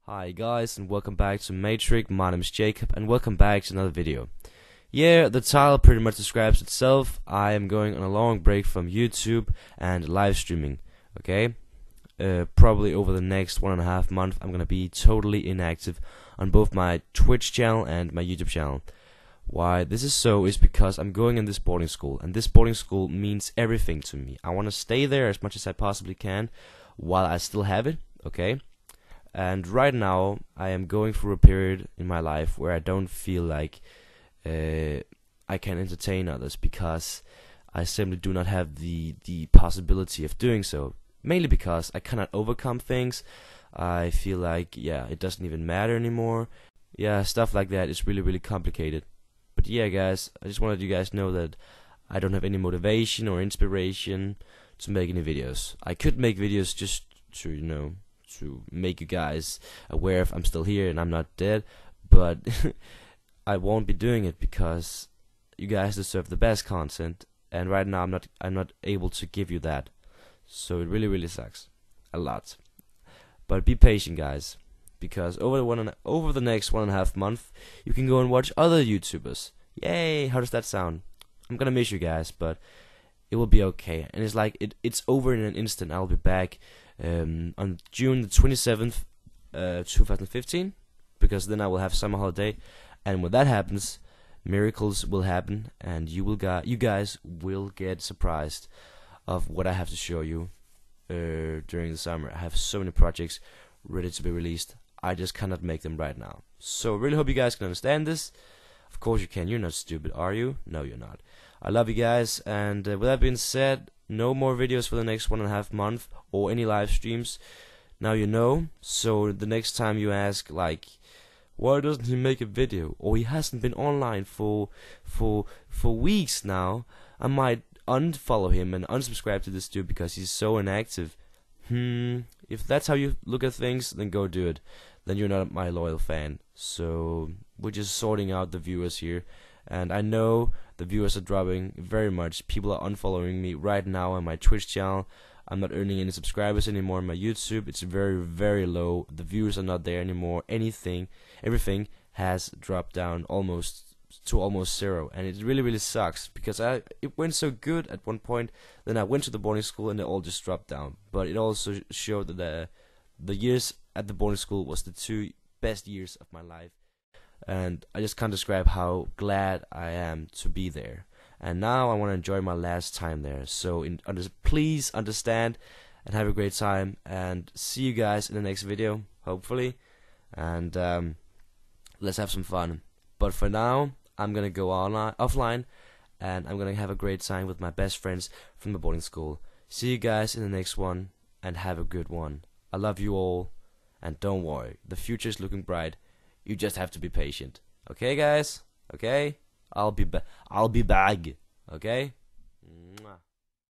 Hi guys, and welcome back to Matrix. My name is Jacob and welcome back to another video. Yeah, the title pretty much describes itself. I am going on a long break from YouTube and live streaming. Okay, probably over the next 1.5 months I'm gonna be totally inactive on both my Twitch channel and my YouTube channel. Why this is so is because I'm going in this boarding school, and this boarding school means everything to me. I want to stay there as much as I possibly can while I still have it. Okay. And right now, I am going through a period in my life where I don't feel like I can entertain others because I simply do not have the possibility of doing so. Mainly because I cannot overcome things. I feel like, yeah, it doesn't even matter anymore. Yeah, stuff like that is really complicated. But yeah, guys, I just wanted you guys to know that I don't have any motivation or inspiration to make any videos. I could make videos just to, to make you guys aware if I'm still here and I'm not dead, but I won't be doing it because you guys deserve the best content, and right now I'm not able to give you that. So it really sucks a lot. But be patient, guys, because over the next 1.5 months you can go and watch other YouTubers. Yay! How does that sound? I'm gonna miss you guys, but it will be okay. And it's like it's over in an instant. I'll be back on June the 27th, 2015, because then I will have summer holiday, and when that happens, miracles will happen, and you guys will get surprised of what I have to show you during the summer. I have so many projects ready to be released. I just cannot make them right now. So really hope you guys can understand this. Of course you can. You're not stupid, are you? No, you're not. I love you guys, and with that being said, no more videos for the next 1.5 months or any live streams. Now you know. So the next time you ask, like, why doesn't he make a video, or he hasn't been online for weeks now, I might unfollow him and unsubscribe to this dude because he's so inactive. If that's how you look at things, then go do it. Then you're not my loyal fan. So we're just sorting out the viewers here, and I know the viewers are dropping very much. People are unfollowing me right now on my Twitch channel. I'm not earning any subscribers anymore on my YouTube. It's very low. The views are not there anymore. Everything has dropped down almost zero, and it really sucks because it went so good at one point. Then I went to the boarding school and it all just dropped down. But it also showed that the years at the boarding school was the 2 best years of my life. And I just can't describe how glad I am to be there. And now I want to enjoy my last time there. So please understand and have a great time. And see you guys in the next video, hopefully. And let's have some fun. But for now, I'm going to go offline. And I'm going to have a great time with my best friends from the boarding school. See you guys in the next one. And have a good one. I love you all. And don't worry, the future is looking bright. You just have to be patient. Okay, guys? Okay? I'll be back. Okay?